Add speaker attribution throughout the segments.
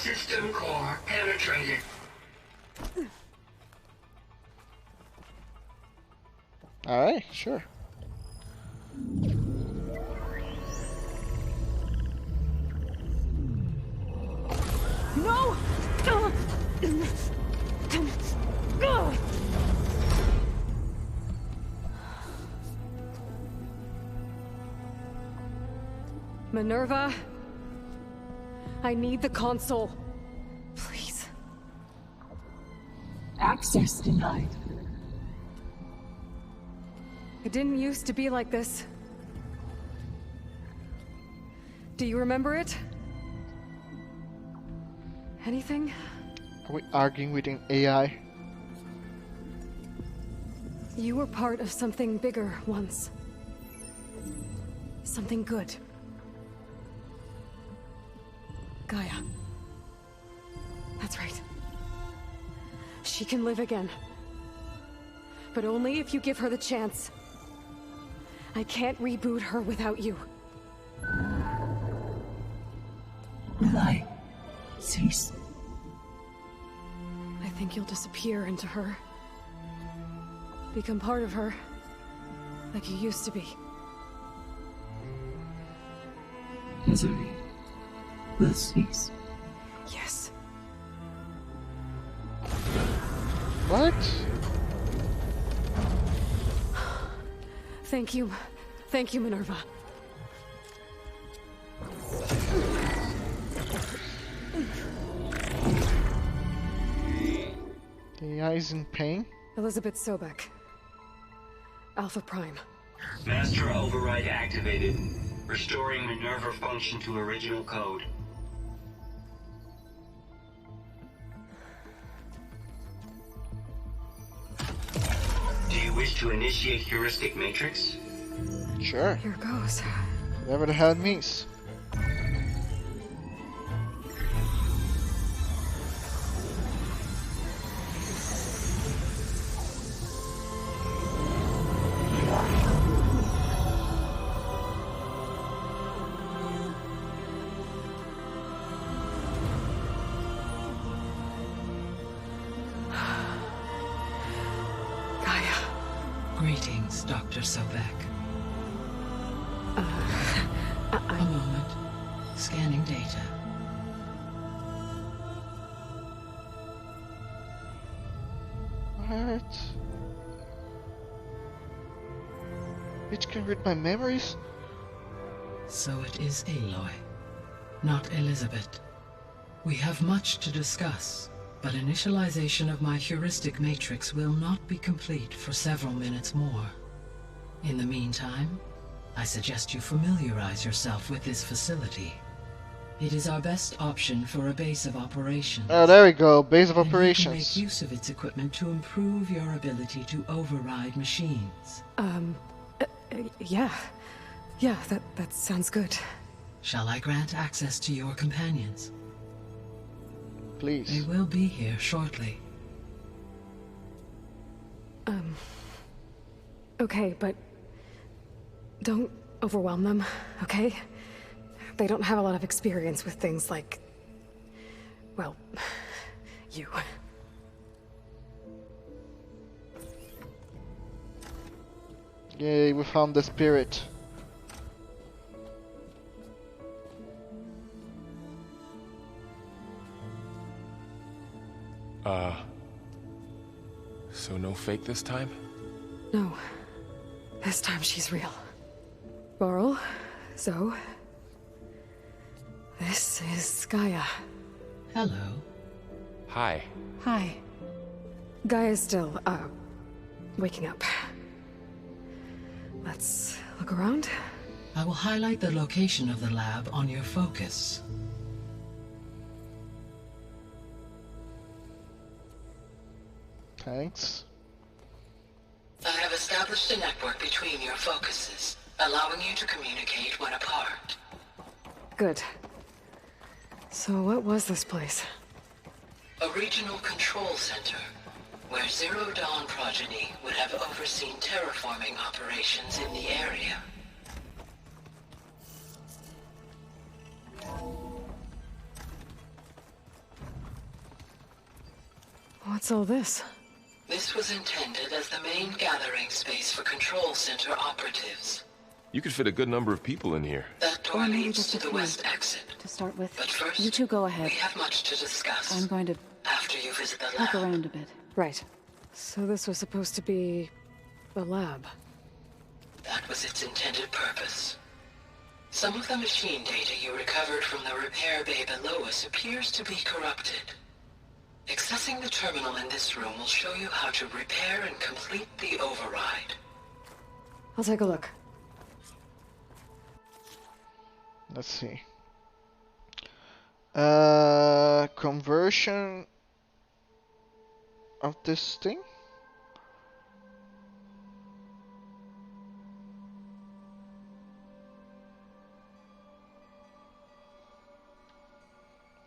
Speaker 1: System core penetrated.
Speaker 2: Alright, sure.
Speaker 3: No! Minerva, I need the console. Please.
Speaker 4: Access denied.
Speaker 3: It didn't used to be like this. Do you remember it? Anything?
Speaker 2: Are we arguing with an AI?
Speaker 3: You were part of something bigger once. Something good. Gaia. That's right. She can live again. But only if you give her the chance. I can't reboot her without you.
Speaker 4: Will I cease?
Speaker 3: I think you'll disappear into her. Become part of her. Like you used to be.
Speaker 4: Misery will cease.
Speaker 3: Yes.
Speaker 2: What?
Speaker 3: Thank you. Thank you, Minerva.
Speaker 2: The AI is in pain?
Speaker 3: Elizabeth Sobek. Alpha Prime.
Speaker 1: Master override activated. Restoring Minerva function to original code. Do you wish to initiate heuristic matrix?
Speaker 2: Sure.
Speaker 3: Here goes.
Speaker 2: Whatever the hell it means.
Speaker 3: Gaia.
Speaker 4: Greetings, Dr. Sobek. A moment. Scanning data.
Speaker 2: What? Bitch can read my memories?
Speaker 4: So it is Aloy, not Elizabeth. We have much to discuss, but initialization of my heuristic matrix will not be complete for several minutes more. In the meantime, I suggest you familiarize yourself with this facility. It is our best option for a base of operations.
Speaker 2: Oh, there we go. Base of
Speaker 4: And you can
Speaker 2: operations.
Speaker 4: make use of its equipment to improve your ability to override machines.
Speaker 3: Yeah. Yeah, that sounds good.
Speaker 4: Shall I grant access to your companions? They
Speaker 2: Please.
Speaker 4: will be here shortly.
Speaker 3: Okay, but don't overwhelm them, okay? They don't have a lot of experience with things like, well, you.
Speaker 2: Yay, we found the spirit.
Speaker 5: So no fake this time?
Speaker 3: No. This time she's real. Varl, Zoe. This is Gaia.
Speaker 4: Hello.
Speaker 5: Hi.
Speaker 3: Hi. Gaia's still, waking up. Let's look around.
Speaker 4: I will highlight the location of the lab on your focus.
Speaker 2: Thanks.
Speaker 4: I have established a network between your focuses, allowing you to communicate when apart.
Speaker 3: Good. So what was this place?
Speaker 4: A regional control center, where Zero Dawn progeny would have overseen terraforming operations in the area.
Speaker 3: What's all this?
Speaker 4: This was intended as the main gathering space for Control Center operatives.
Speaker 5: You could fit a good number of people in here.
Speaker 4: That door
Speaker 6: Or maybe
Speaker 4: leads
Speaker 6: just
Speaker 4: to
Speaker 6: a
Speaker 4: the
Speaker 6: few.
Speaker 4: west exit.
Speaker 6: To start with,
Speaker 4: But first,
Speaker 6: you two go ahead.
Speaker 4: we have much to discuss.
Speaker 6: I'm going to
Speaker 4: After you visit the
Speaker 6: look
Speaker 4: lab.
Speaker 6: around a bit.
Speaker 3: Right. So this was supposed to be... a lab.
Speaker 4: That was its intended purpose. Some of the machine data you recovered from the repair bay below us appears to be corrupted. Accessing the terminal in this room will show you how to repair and complete the override.
Speaker 3: I'll take a look.
Speaker 2: Let's see. Conversion of this thing?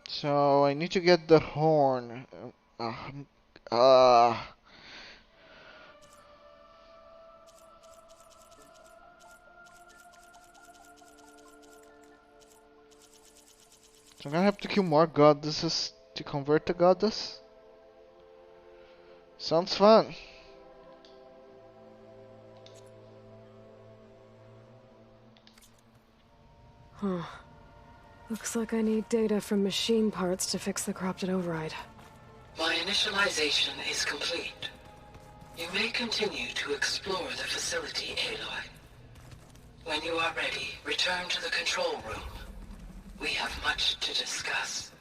Speaker 2: So I need to get the horn. Uh, So I'm gonna have to kill more goddesses to convert the goddess? Sounds fun.
Speaker 3: Huh. Looks like I need data from machine parts to fix the corrupted override.
Speaker 4: My initialization is complete. You may continue to explore the facility, Aloy. When you are ready, return to the control room. We have much to discuss.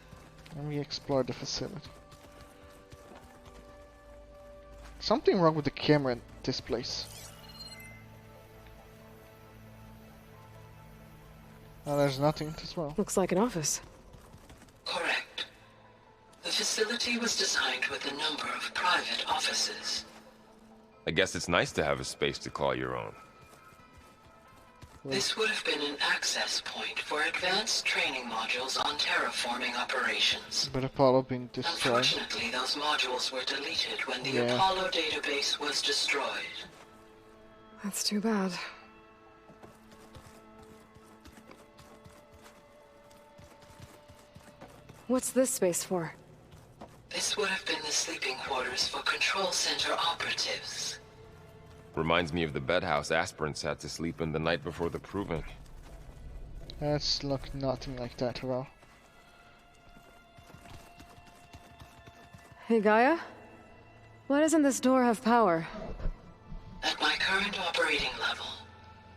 Speaker 2: Let me explore the facility. Something wrong with the camera in this place. Oh, there's nothing as well.
Speaker 3: Looks like an office.
Speaker 4: Correct. The facility was designed with a number of private offices.
Speaker 5: I guess it's nice to have a space to call your own.
Speaker 4: This would have been an access point for advanced training modules on terraforming operations.
Speaker 2: But Apollo being destroyed.
Speaker 4: Unfortunately, those modules were deleted when the
Speaker 2: Yeah.
Speaker 4: Apollo database was destroyed.
Speaker 3: That's too bad. What's this space for?
Speaker 4: This would have been the sleeping quarters for Control Center operatives.
Speaker 5: Reminds me of the bedhouse aspirants had to sleep in the night before the proving.
Speaker 2: That's look nothing like that at all.
Speaker 3: Hey, Gaia? Why doesn't this door have power?
Speaker 4: At my current operating level,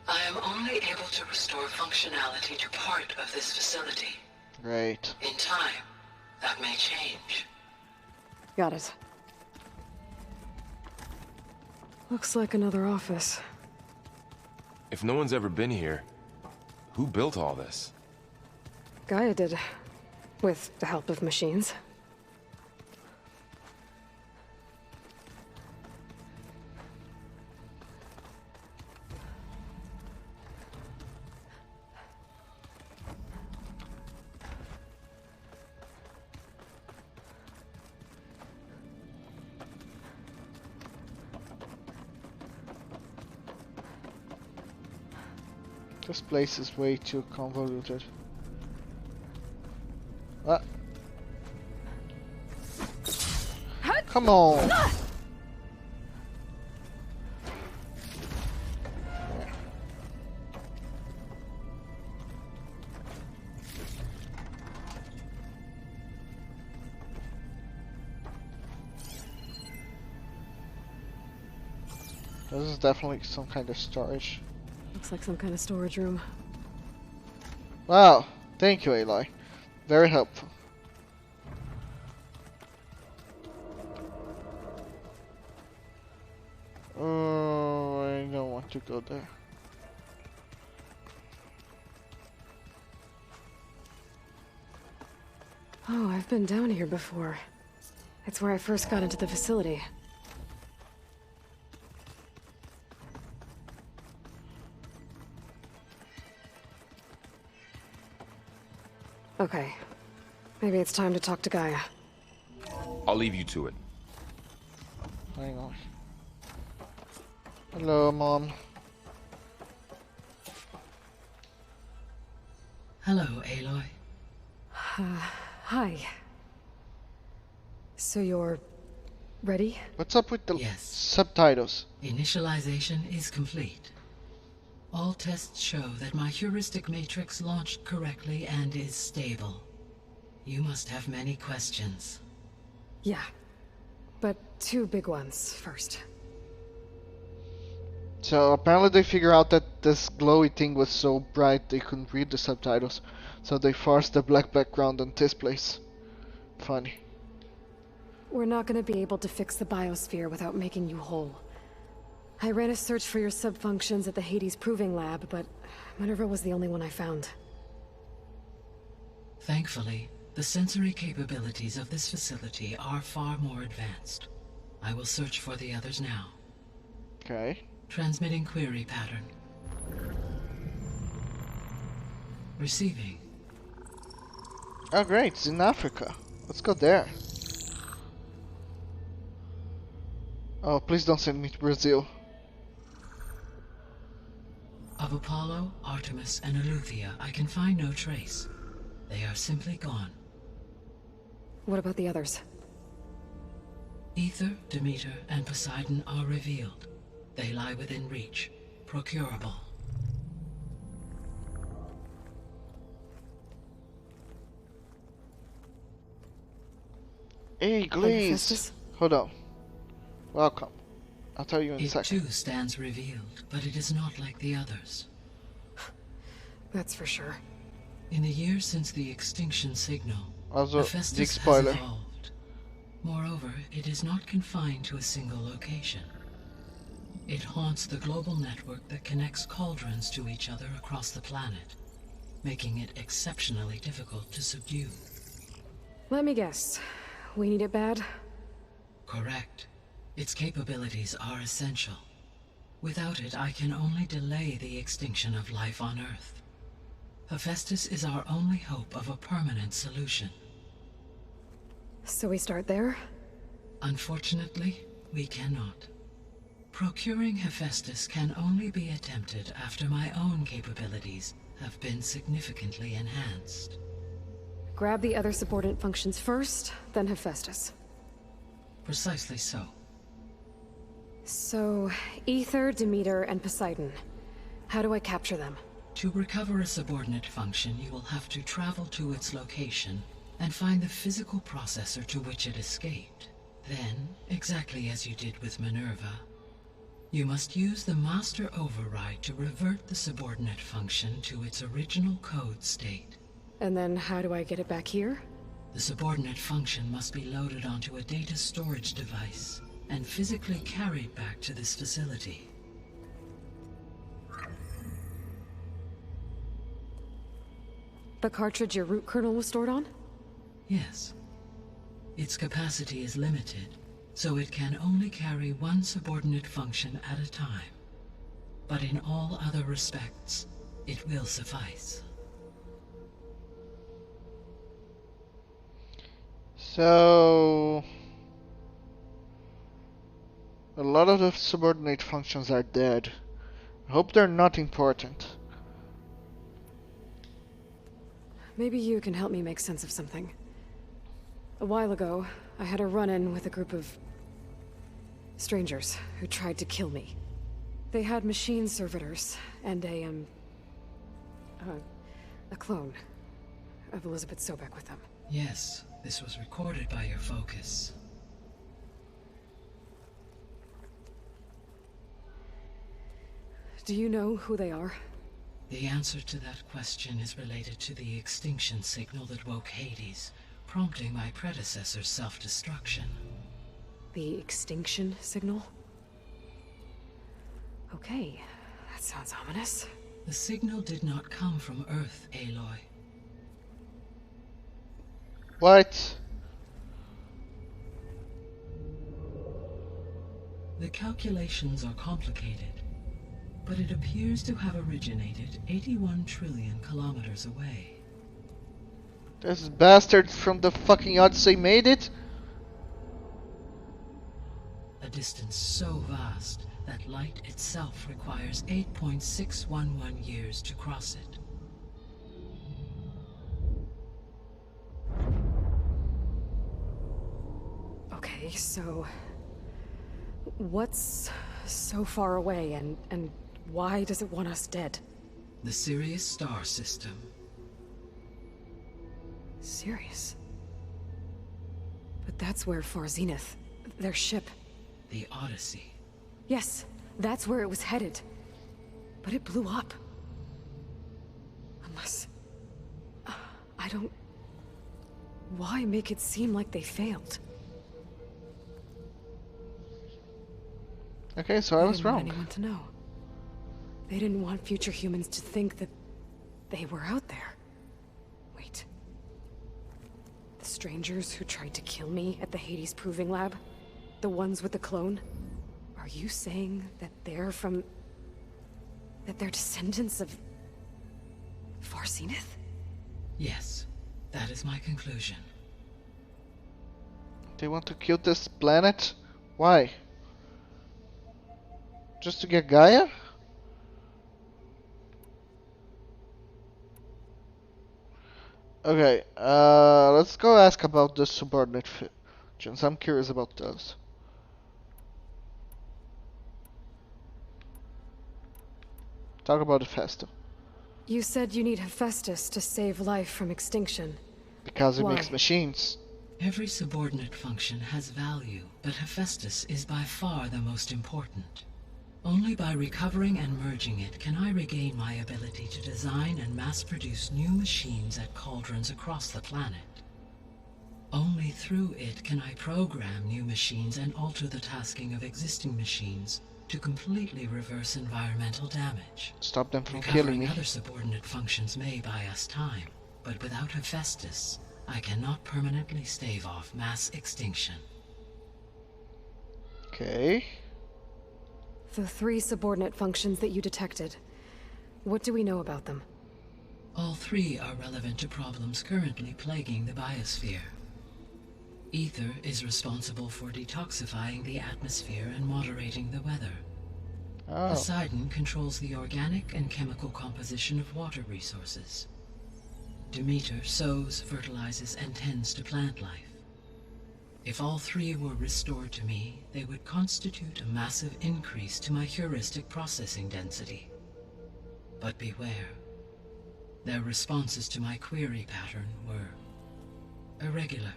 Speaker 4: I am only able to restore functionality to part of this facility.
Speaker 2: Great.
Speaker 4: In time, that may change.
Speaker 3: Got it. Looks like another office.
Speaker 5: If no one's ever been here, who built all this?
Speaker 3: Gaia did. With the help of machines.
Speaker 2: This place is way too convoluted. Ah. Come on! This is definitely some kind of storage.
Speaker 3: Looks like some kind of storage room.
Speaker 2: Wow, thank you, Aloy. Very helpful. Oh, I don't want to go there.
Speaker 3: Oh, I've been down here before. It's where I first got into the facility. Okay. Maybe it's time to talk to Gaia.
Speaker 5: I'll leave you to it.
Speaker 2: Hang on. Hello, Mom.
Speaker 4: Hello, Aloy.
Speaker 3: Hi. So you're... Ready?
Speaker 2: What's up with the
Speaker 4: Yes.
Speaker 2: subtitles?
Speaker 4: Initialization is complete. All tests show that my heuristic matrix launched correctly and is stable. You must have many questions.
Speaker 3: Yeah. But 2 big ones first.
Speaker 2: So apparently they figured out that this glowy thing was so bright they couldn't read the subtitles. So they forced the black background on this place. Funny.
Speaker 3: We're not gonna be able to fix the biosphere without making you whole. I ran a search for your subfunctions at the Hades Proving Lab, but Minerva was the only one I found.
Speaker 4: Thankfully, the sensory capabilities of this facility are far more advanced. I will search for the others now.
Speaker 2: Okay.
Speaker 4: Transmitting query pattern. Receiving.
Speaker 2: Oh great, it's in Africa. Let's go there. Oh, please don't send me to Brazil.
Speaker 4: Of Apollo, Artemis, and Eleuthia, I can find no trace. They are simply gone.
Speaker 3: What about the others?
Speaker 4: Ether, Demeter, and Poseidon are revealed. They lie within reach, procurable.
Speaker 2: Hey, Glees!
Speaker 3: Hephaestus?
Speaker 2: Hold on. Welcome. I'll tell you in a
Speaker 4: It
Speaker 2: second.
Speaker 4: too stands revealed, but it is not like the others.
Speaker 3: That's for sure.
Speaker 4: In the years since the extinction signal,
Speaker 2: Also, big
Speaker 4: Hephaestus has
Speaker 2: spoiler.
Speaker 4: evolved. Moreover, it is not confined to a single location. It haunts the global network that connects cauldrons to each other across the planet, making it exceptionally difficult to subdue.
Speaker 3: Let me guess. We need it bad?
Speaker 4: Correct. Its capabilities are essential. Without it, I can only delay the extinction of life on Earth. Hephaestus is our only hope of a permanent solution.
Speaker 3: So we start there?
Speaker 4: Unfortunately, we cannot. Procuring Hephaestus can only be attempted after my own capabilities have been significantly enhanced.
Speaker 3: Grab the other subordinate functions first, then Hephaestus.
Speaker 4: Precisely so.
Speaker 3: So, Ether, Demeter, and Poseidon. How do I capture them?
Speaker 4: To recover a subordinate function, you will have to travel to its location and find the physical processor to which it escaped. Then, exactly as you did with Minerva, you must use the master override to revert the subordinate function to its original code state.
Speaker 3: And then how do I get it back here?
Speaker 4: The subordinate function must be loaded onto a data storage device and physically carried back to this facility.
Speaker 3: The cartridge your root kernel was stored on?
Speaker 4: Yes. Its capacity is limited, so it can only carry one subordinate function at a time. But in all other respects, it will suffice.
Speaker 2: So... a lot of the subordinate functions are dead. I hope they're not important.
Speaker 3: Maybe you can help me make sense of something. A while ago, I had a run-in with a group of strangers who tried to kill me. They had machine servitors and a clone of Elizabeth Sobek with them.
Speaker 4: Yes, this was recorded by your focus.
Speaker 3: Do you know who they are?
Speaker 4: The answer to that question is related to the extinction signal that woke Hades, prompting my predecessor's self-destruction.
Speaker 3: The extinction signal? Okay, that sounds ominous.
Speaker 4: The signal did not come from Earth, Aloy.
Speaker 2: What?
Speaker 4: The calculations are complicated, but it appears to have originated 81 trillion kilometers away.
Speaker 2: This bastard from the fucking Odyssey made it?
Speaker 4: A distance so vast that light itself requires 8.611 years to cross it.
Speaker 3: Okay, so What's so far away, and why does it want us dead?
Speaker 4: The Sirius star system.
Speaker 3: Sirius? But that's where Far Zenith, their ship...
Speaker 4: The Odyssey.
Speaker 3: Yes, that's where it was headed. But it blew up. Unless... I don't... Why make it seem like they failed?
Speaker 2: Okay, so I was
Speaker 3: They didn't want
Speaker 2: wrong.
Speaker 3: anyone to know. They didn't want future humans to think that they were out there. Wait. The strangers who tried to kill me at the Hades Proving Lab? The ones with the clone? Are you saying that they're from... that they're descendants of... Far Zenith?
Speaker 4: Yes, that is my conclusion.
Speaker 2: They want to kill this planet? Why? Just to get Gaia? Okay, let's go ask about the subordinate factions. I'm curious about those. Talk about Hephaestus.
Speaker 3: You said you need Hephaestus to save life from extinction.
Speaker 2: Because it
Speaker 3: Why?
Speaker 2: makes machines.
Speaker 4: Every subordinate function has value, but Hephaestus is by far the most important. Only by recovering and merging it can I regain my ability to design and mass-produce new machines at cauldrons across the planet. Only through it can I program new machines and alter the tasking of existing machines to completely reverse environmental damage.
Speaker 2: Stop them from killing
Speaker 4: Recovering
Speaker 2: me.
Speaker 4: other subordinate functions may buy us time, but without Hephaestus, I cannot permanently stave off mass extinction.
Speaker 2: Okay.
Speaker 3: The 3 subordinate functions that you detected. What do we know about them?
Speaker 4: All 3 are relevant to problems currently plaguing the biosphere. Ether is responsible for detoxifying the atmosphere and moderating the weather.
Speaker 2: Oh.
Speaker 4: Poseidon controls the organic and chemical composition of water resources. Demeter sows, fertilizes, and tends to plant life. If all 3 were restored to me, they would constitute a massive increase to my heuristic processing density. But beware. Their responses to my query pattern were irregular.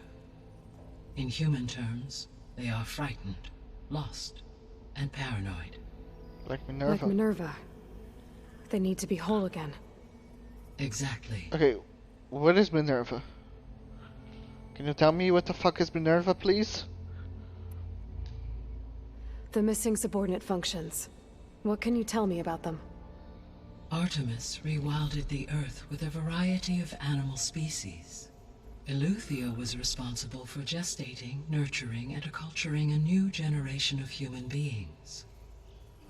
Speaker 4: In human terms, they are frightened, lost, and paranoid.
Speaker 2: Like Minerva.
Speaker 3: Like Minerva. They need to be whole again.
Speaker 4: Exactly.
Speaker 2: Okay, what is Minerva? Can you tell me what the fuck is Minerva, please?
Speaker 3: The missing subordinate functions. What can you tell me about them?
Speaker 4: Artemis rewilded the Earth with a variety of animal species. Eleuthia was responsible for gestating, nurturing, and acculturating a new generation of human beings.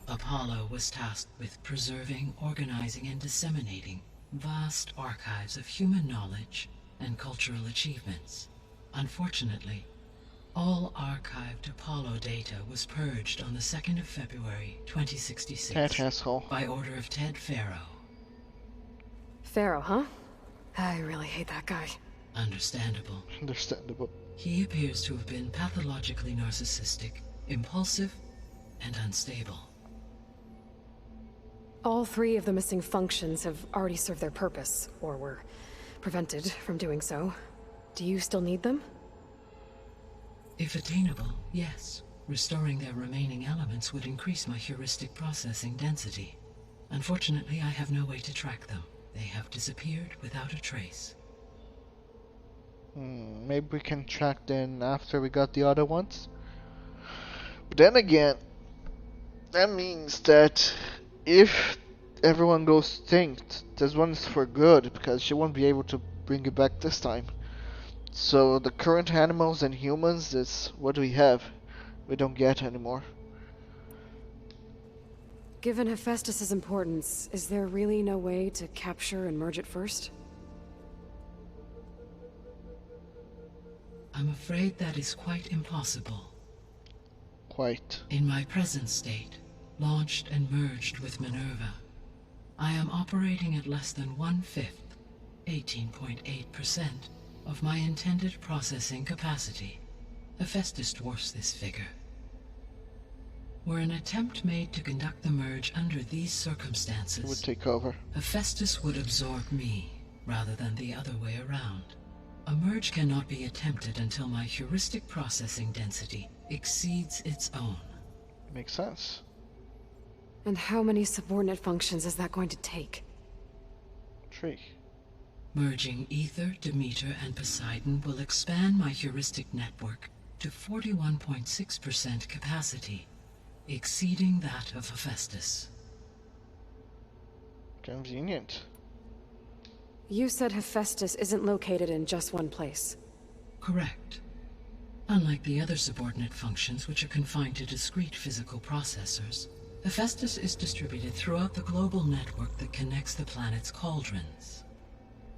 Speaker 4: Apollo was tasked with preserving, organizing, and disseminating vast archives of human knowledge and cultural achievements. Unfortunately, all archived Apollo data was purged on the 2nd of February, 2066
Speaker 2: That asshole.
Speaker 4: by order of Ted Faro.
Speaker 3: Pharaoh, huh? I really hate that guy.
Speaker 4: Understandable.
Speaker 2: Understandable.
Speaker 4: He appears to have been pathologically narcissistic, impulsive, and unstable.
Speaker 3: All 3 of the missing functions have already served their purpose, or were prevented from doing so. Do you still need them?
Speaker 4: If attainable, yes. Restoring their remaining elements would increase my heuristic processing density. Unfortunately, I have no way to track them. They have disappeared without a trace.
Speaker 2: Maybe we can track them after we got the other ones. But then again, that means that if everyone goes extinct, this one is for good, because she won't be able to bring it back this time. So the current animals and humans is what we have. We don't get anymore.
Speaker 3: Given Hephaestus's importance, is there really no way to capture and merge it first?
Speaker 4: I'm afraid that is quite impossible.
Speaker 2: Quite.
Speaker 4: In my present state, launched and merged with Minerva, I am operating at less than 1/5, 18.8%, of my intended processing capacity. Hephaestus dwarfs this figure. Were an attempt made to conduct the merge under these
Speaker 2: It would
Speaker 4: circumstances,
Speaker 2: take over.
Speaker 4: Hephaestus would absorb me, rather than the other way around. A merge cannot be attempted until my heuristic processing density exceeds its own.
Speaker 2: Makes sense.
Speaker 3: And how many subordinate functions is that going to take?
Speaker 2: 3.
Speaker 4: Merging Ether, Demeter, and Poseidon will expand my heuristic network to 41.6% capacity, exceeding that of Hephaestus.
Speaker 2: Convenient.
Speaker 3: You said Hephaestus isn't located in just one place.
Speaker 4: Correct. Unlike the other subordinate functions, which are confined to discrete physical processors, Hephaestus is distributed throughout the global network that connects the planet's cauldrons.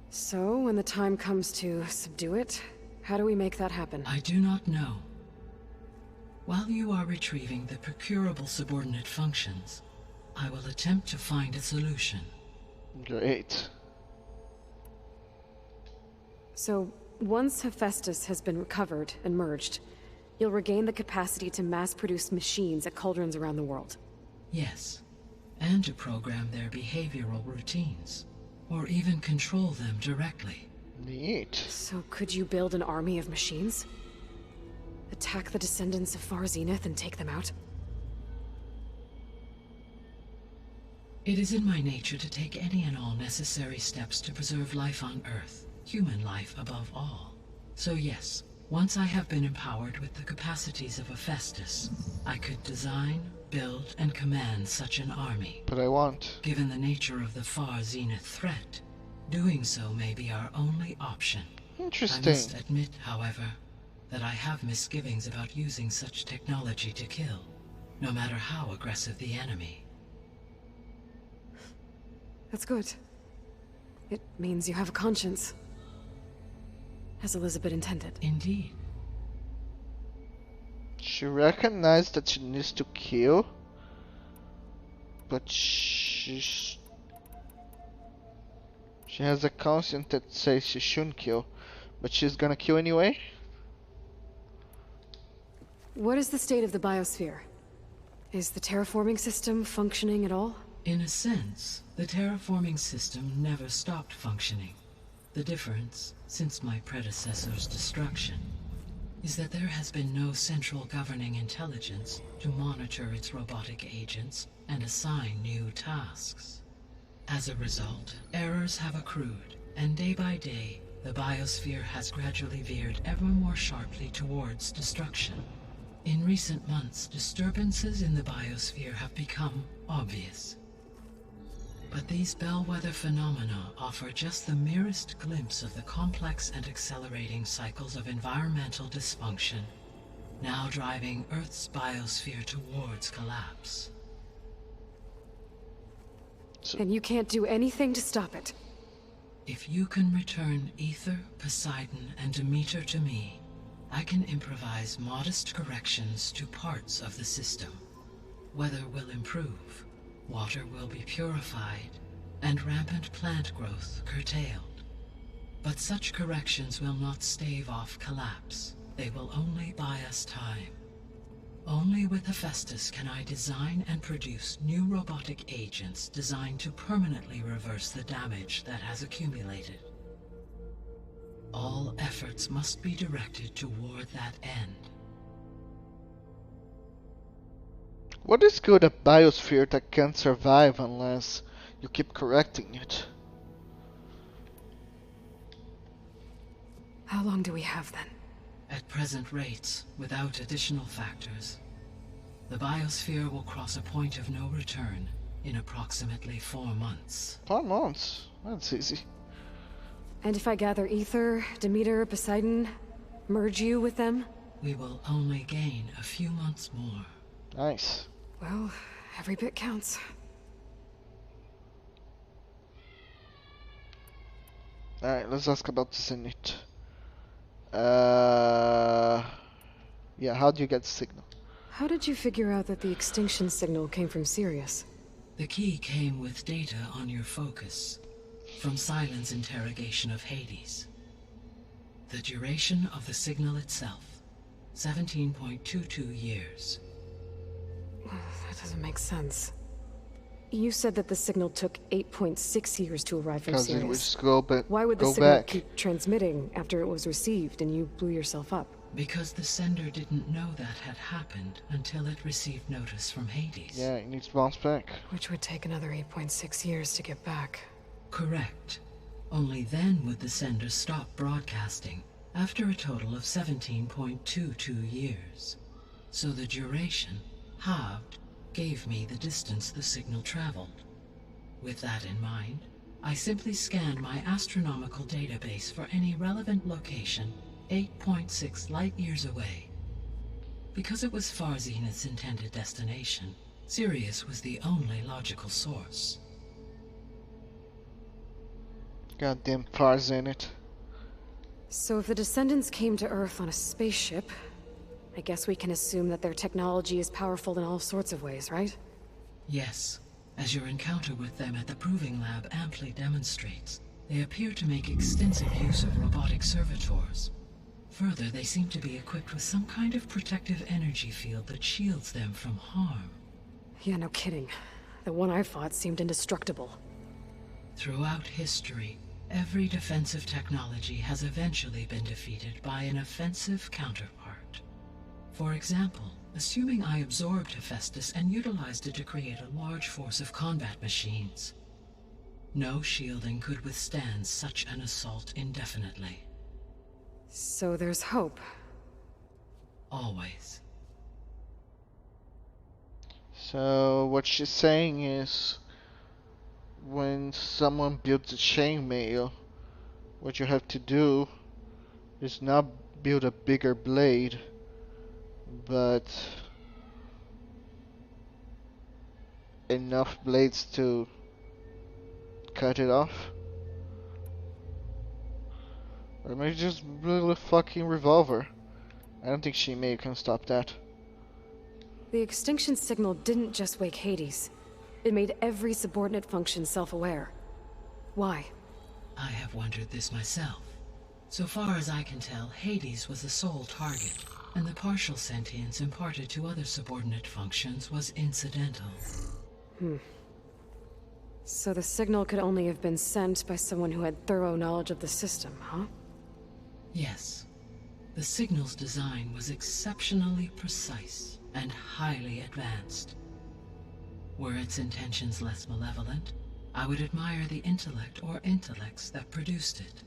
Speaker 3: So, when the time comes to subdue it, how do we make that happen?
Speaker 4: I do not know. While you are retrieving the procurable subordinate functions, I will attempt to find a solution.
Speaker 2: Great.
Speaker 3: So, once Hephaestus has been recovered and merged, you'll regain the capacity to mass-produce machines at cauldrons around the world.
Speaker 4: Yes, and to program their behavioral routines, or even control them directly.
Speaker 2: Neat.
Speaker 3: So could you build an army of machines? Attack the descendants of Far Zenith and take them out?
Speaker 4: It is in my nature to take any and all necessary steps to preserve life on Earth, human life above all. So yes, once I have been empowered with the capacities of Hephaestus, I could design, build, and command such an army.
Speaker 2: But I want.
Speaker 4: Given the nature of the Far Zenith threat, doing so may be our only option. I
Speaker 2: Interesting.
Speaker 4: must admit, however, that I have misgivings about using such technology to kill, no matter how aggressive the enemy.
Speaker 3: That's good. It means you have a conscience. As Elizabeth intended.
Speaker 4: Indeed.
Speaker 2: She recognized that she needs to kill, but she has a conscience that says she shouldn't kill, but she's gonna kill anyway.
Speaker 3: What is the state of the biosphere? Is the terraforming system functioning at all?
Speaker 4: In a sense, the terraforming system never stopped functioning. The difference, since my predecessor's destruction, is that there has been no central governing intelligence to monitor its robotic agents and assign new tasks. As a result, errors have accrued, and day by day, the biosphere has gradually veered ever more sharply towards destruction. In recent months, disturbances in the biosphere have become obvious. But these bellwether phenomena offer just the merest glimpse of the complex and accelerating cycles of environmental dysfunction, now driving Earth's biosphere towards collapse.
Speaker 3: And you can't do anything to stop it.
Speaker 4: If you can return Ether, Poseidon, and Demeter to me, I can improvise modest corrections to parts of the system. Weather will improve, water will be purified, and rampant plant growth curtailed. But such corrections will not stave off collapse. They will only buy us time. Only with Hephaestus can I design and produce new robotic agents designed to permanently reverse the damage that has accumulated. All efforts must be directed toward that end.
Speaker 2: What is good a biosphere that can't survive unless you keep correcting it?
Speaker 3: How long do we have then?
Speaker 4: At present rates, without additional factors, the biosphere will cross a point of no return in approximately 4 months.
Speaker 2: 4 months. That's easy.
Speaker 3: And if I gather Ether, Demeter, Poseidon, merge you with them?
Speaker 4: We will only gain a few months more.
Speaker 2: Nice.
Speaker 3: Well, every bit counts.
Speaker 2: Alright, let's ask about the Zenith. Yeah, how do you get the signal?
Speaker 3: How did you figure out that the extinction signal came from Sirius?
Speaker 4: The key came with data on your focus, from Cylon's interrogation of Hades. The duration of the signal itself, 17.22 years.
Speaker 3: That doesn't make sense. You said that the signal took 8.6 years to arrive from
Speaker 2: Because it
Speaker 3: Sirius.
Speaker 2: was go back.
Speaker 3: Why would the
Speaker 2: go
Speaker 3: signal
Speaker 2: back.
Speaker 3: keep transmitting after it was received and you blew yourself up?
Speaker 4: Because the sender didn't know that had happened until it received notice from Hades.
Speaker 2: Yeah, it needs to bounce back.
Speaker 3: Which would take another 8.6 years to get back.
Speaker 4: Correct. Only then would the sender stop broadcasting, after a total of 17.22 years. So the duration, halved, gave me the distance the signal traveled. With that in mind, I simply scanned my astronomical database for any relevant location 8.6 light-years away. Because it was Far Zenith's intended destination, Sirius was the only logical source.
Speaker 2: Goddamn Far Zenith.
Speaker 3: So if the Descendants came to Earth on a spaceship, I guess we can assume that their technology is powerful in all sorts of ways, right?
Speaker 4: Yes, as your encounter with them at the Proving Lab amply demonstrates, they appear to make extensive use of robotic servitors. Further, they seem to be equipped with some kind of protective energy field that shields them from harm.
Speaker 3: Yeah, no kidding. The one I fought seemed indestructible.
Speaker 4: Throughout history, every defensive technology has eventually been defeated by an offensive counterpart. For example, assuming I absorbed Hephaestus and utilized it to create a large force of combat machines. No shielding could withstand such an assault indefinitely.
Speaker 3: So there's hope.
Speaker 4: Always.
Speaker 2: So what she's saying is, when someone builds a chainmail, what you have to do is not build a bigger blade, but enough blades to cut it off. Or maybe just build a fucking revolver. I don't think Chainmail can stop that.
Speaker 3: The extinction signal didn't just wake Hades. It made every subordinate function self-aware. Why?
Speaker 4: I have wondered this myself. So far as I can tell, Hades was the sole target, and the partial sentience imparted to other subordinate functions was incidental.
Speaker 3: So the signal could only have been sent by someone who had thorough knowledge of the system, huh?
Speaker 4: Yes. The signal's design was exceptionally precise and highly advanced. Were its intentions less malevolent, I would admire the intellect or intellects that produced it.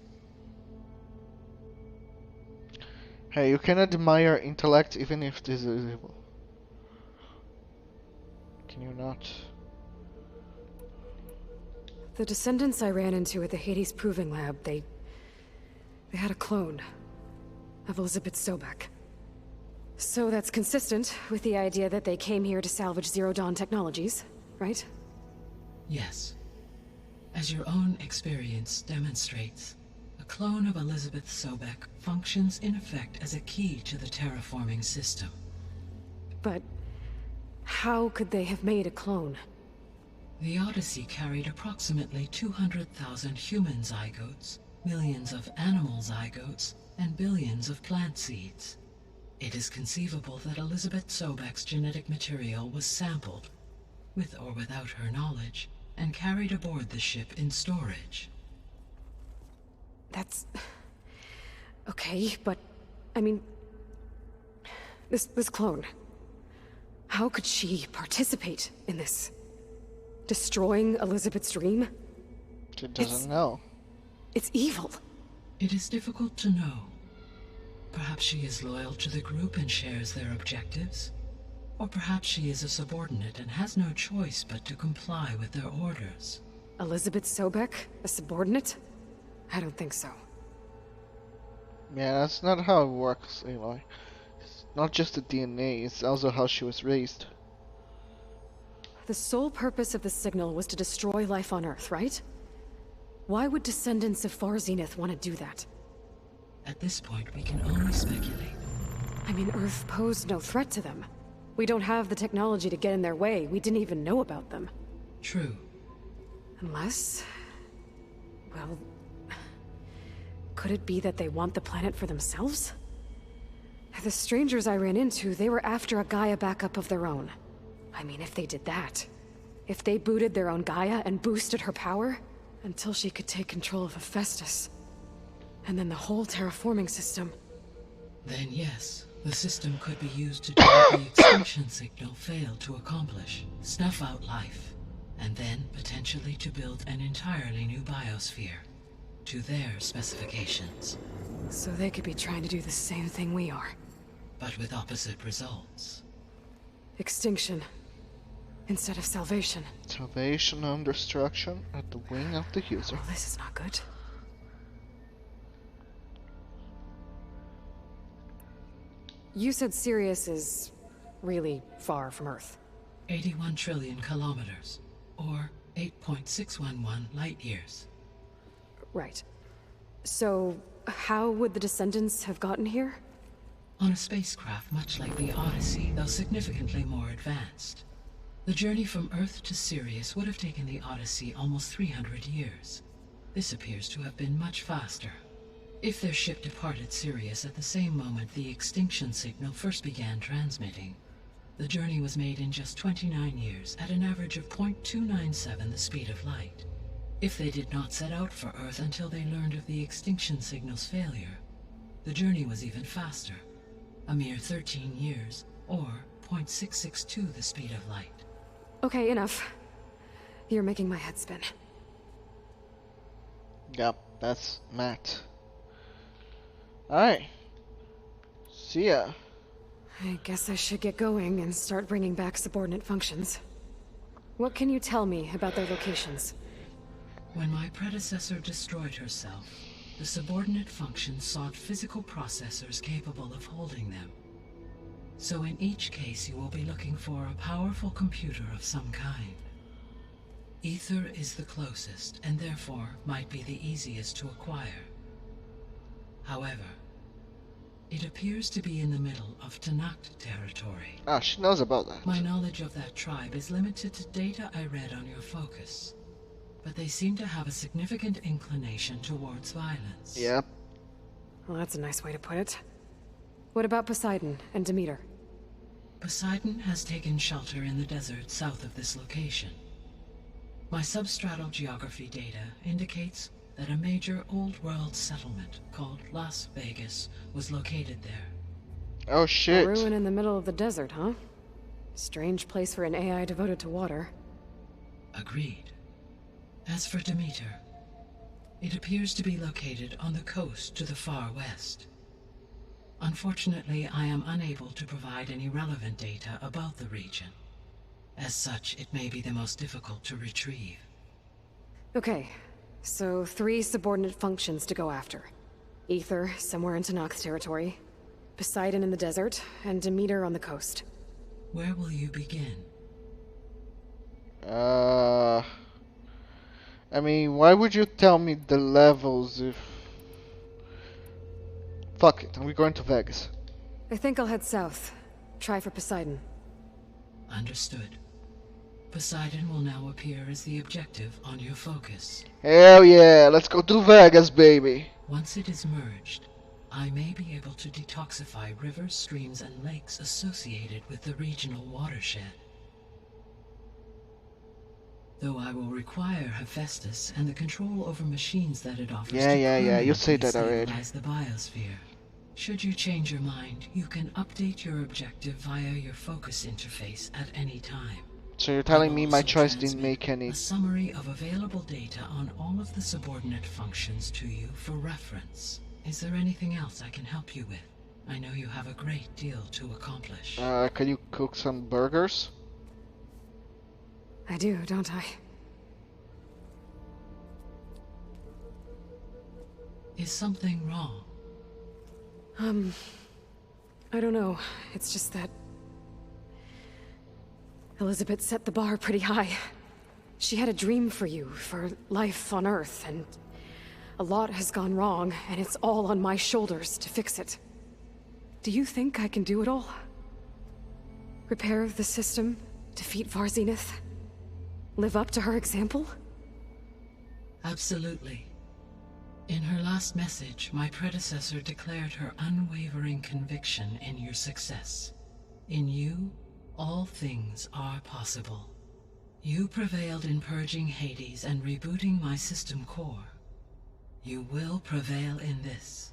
Speaker 2: Hey, you can admire intellect even if this is evil. Can you not?
Speaker 3: The Descendants I ran into at the Hades Proving Lab, they had a clone of Elizabeth Sobek. So that's consistent with the idea that they came here to salvage Zero Dawn technologies, right?
Speaker 4: Yes. As your own experience demonstrates, a clone of Elizabeth Sobek functions in effect as a key to the terraforming system.
Speaker 3: But how could they have made a clone?
Speaker 4: The Odyssey carried approximately 200,000 human zygotes, millions of animal zygotes, and billions of plant seeds. It is conceivable that Elizabeth Sobek's genetic material was sampled, with or without her knowledge, and carried aboard the ship in storage.
Speaker 3: That's... okay, but... I mean... This clone... How could she participate in this? Destroying Elizabeth's dream?
Speaker 2: She doesn't know.
Speaker 3: It's evil.
Speaker 4: It is difficult to know. Perhaps she is loyal to the group and shares their objectives. Or perhaps she is a subordinate and has no choice but to comply with their orders.
Speaker 3: Elizabeth Sobek? A subordinate? I don't think so.
Speaker 2: Yeah, that's not how it works, Aloy. It's not just the DNA, it's also how she was raised.
Speaker 3: The sole purpose of the signal was to destroy life on Earth, right? Why would descendants of Far Zenith want to do that?
Speaker 4: At this point, we can only speculate.
Speaker 3: I mean, Earth posed no threat to them. We don't have the technology to get in their way. We didn't even know about them.
Speaker 4: True.
Speaker 3: Unless... well... could it be that they want the planet for themselves? The strangers I ran into, they were after a Gaia backup of their own. I mean, if they did that, if they booted their own Gaia and boosted her power, until she could take control of Hephaestus, and then the whole terraforming system.
Speaker 4: Then yes, the system could be used to do what the extinction signal failed to accomplish. Snuff out life, and then potentially to build an entirely new biosphere, to their specifications.
Speaker 3: So they could be trying to do the same thing we are.
Speaker 4: But with opposite results.
Speaker 3: Extinction. Instead of salvation.
Speaker 2: Salvation and destruction at the wing of the user.
Speaker 3: Oh, this is not good. You said Sirius is really far from Earth.
Speaker 4: 81 trillion kilometers, or 8.611 light years.
Speaker 3: Right. So, how would the Descendants have gotten here?
Speaker 4: On a spacecraft much like the Odyssey, though significantly more advanced. The journey from Earth to Sirius would have taken the Odyssey almost 300 years. This appears to have been much faster. If their ship departed Sirius at the same moment the extinction signal first began transmitting, the journey was made in just 29 years at an average of 0.297 the speed of light. If they did not set out for Earth until they learned of the extinction signal's failure, the journey was even faster, a mere 13 years, or 0.662 the speed of light.
Speaker 3: Okay, enough. You're making my head spin.
Speaker 2: Yep, that's Matt. Alright. See ya.
Speaker 3: I guess I should get going and start bringing back subordinate functions. What can you tell me about their locations?
Speaker 4: When my predecessor destroyed herself, the subordinate functions sought physical processors capable of holding them. So in each case you will be looking for a powerful computer of some kind. Ether is the closest, and therefore might be the easiest to acquire. However, it appears to be in the middle of Tenakth territory.
Speaker 2: Ah, she knows about that.
Speaker 4: My knowledge of that tribe is limited to data I read on your focus, but they seem to have a significant inclination towards violence.
Speaker 2: Yep.
Speaker 3: Well, that's a nice way to put it. What about Poseidon and Demeter?
Speaker 4: Poseidon has taken shelter in the desert south of this location. My substratal geography data indicates that a major old-world settlement called Las Vegas was located there.
Speaker 2: Oh shit.
Speaker 3: A ruin in the middle of the desert, huh? Strange place for an AI devoted to water.
Speaker 4: Agreed. As for Demeter, it appears to be located on the coast to the far west. Unfortunately, I am unable to provide any relevant data about the region. As such, it may be the most difficult to retrieve.
Speaker 3: Okay, so 3 subordinate functions to go after. Ether, somewhere in Tenakth territory. Poseidon in the desert, and Demeter on the coast.
Speaker 4: Where will you begin?
Speaker 2: I mean, why would you tell me the levels if... Fuck it, we're going to Vegas.
Speaker 3: I think I'll head south. Try for Poseidon.
Speaker 4: Understood. Poseidon will now appear as the objective on your focus.
Speaker 2: Hell yeah, let's go to Vegas, baby.
Speaker 4: Once it is merged, I may be able to detoxify rivers, streams, and lakes associated with the regional watershed. Though I will require Hephaestus and the control over machines that it offers
Speaker 2: Yeah, you say that already.
Speaker 4: Stabilize the biosphere. Should you change your mind, you can update your objective via your focus interface at any time.
Speaker 2: So you're telling
Speaker 4: I
Speaker 2: me
Speaker 4: will
Speaker 2: my
Speaker 4: also
Speaker 2: choice didn't
Speaker 4: transmit
Speaker 2: make any...
Speaker 4: a summary of available data on all of the subordinate functions to you for reference. Is there anything else I can help you with? I know you have a great deal to accomplish.
Speaker 2: Can you cook some burgers?
Speaker 3: I do, don't I?
Speaker 4: Is something wrong?
Speaker 3: I don't know. It's just that... Elizabeth set the bar pretty high. She had a dream for you, for life on Earth, and... a lot has gone wrong, and it's all on my shoulders to fix it. Do you think I can do it all? Repair the system, defeat Varzenith, live up to her example?
Speaker 4: Absolutely. In her last message, my predecessor declared her unwavering conviction in your success. In you, all things are possible. You prevailed in purging Hades and rebooting my system core. You will prevail in this.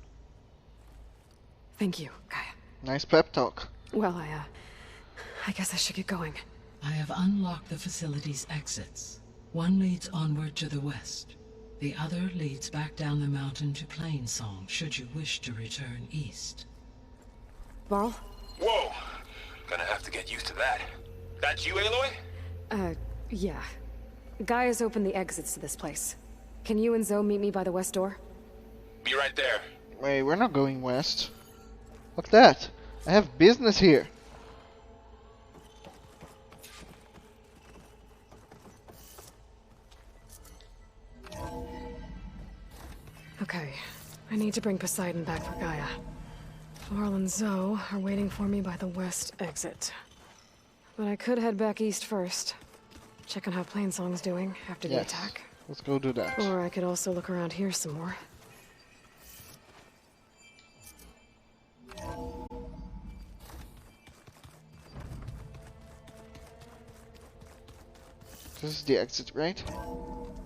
Speaker 3: Thank you, Gaia.
Speaker 2: Nice pep talk.
Speaker 3: Well, I guess I should get going.
Speaker 4: I have unlocked the facility's exits. One leads onward to the west. The other leads back down the mountain to Plainsong, should you wish to return east.
Speaker 3: Varl?
Speaker 5: Whoa! Gonna have to get used to that. That's you, Aloy?
Speaker 3: Yeah. Gaia's opened the exits to this place. Can you and Zoe meet me by the west door?
Speaker 5: Be right there.
Speaker 2: Wait, we're not going west. Look at that. I have business here.
Speaker 3: Okay. I need to bring Poseidon back for Gaia. Varl and Zoe are waiting for me by the west exit. But I could head back east first. Check on how Plainsong's doing after the
Speaker 2: Yes.
Speaker 3: attack.
Speaker 2: Let's go do that.
Speaker 3: Or I could also look around here some more.
Speaker 2: This is the exit, right?